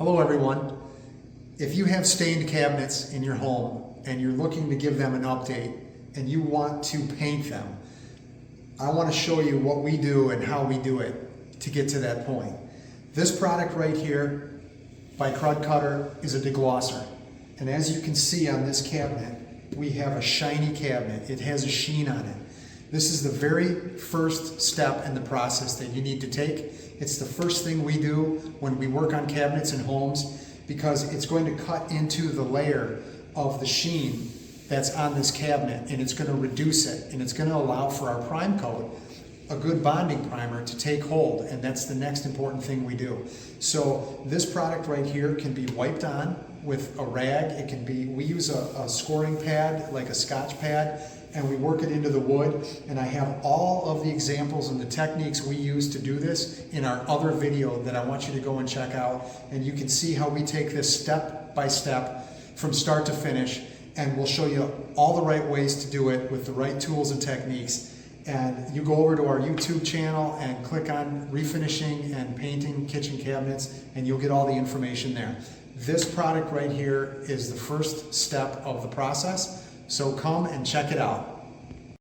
Hello everyone. If you have stained cabinets in your home and you're looking to give them an update and you want to paint them, I want to show you what we do and how we do it to get to that point. This product right here by Krud Kutter is a deglosser. And as you can see on this cabinet, we have a shiny cabinet. It has a sheen on it. This is the very first step in the process that you need to take. It's the first thing we do when we work on cabinets in homes because it's going to cut into the layer of the sheen that's on this cabinet, and it's going to reduce it, and it's going to allow for our prime coat, a good bonding primer, to take hold, and that's the next important thing we do. So this product right here can be wiped on with a rag. It can be, we use a scoring pad, like a Scotch pad, and we work it into the wood, and I have all of the examples and the techniques we use to do this in our other video that I want you to go and check out, and you can see how we take this step by step from start to finish, and we'll show you all the right ways to do it with the right tools and techniques. And you go over to our YouTube channel and click on refinishing and painting kitchen cabinets, and you'll get all the information there. This product right here is the first step of the process. So come and check it out.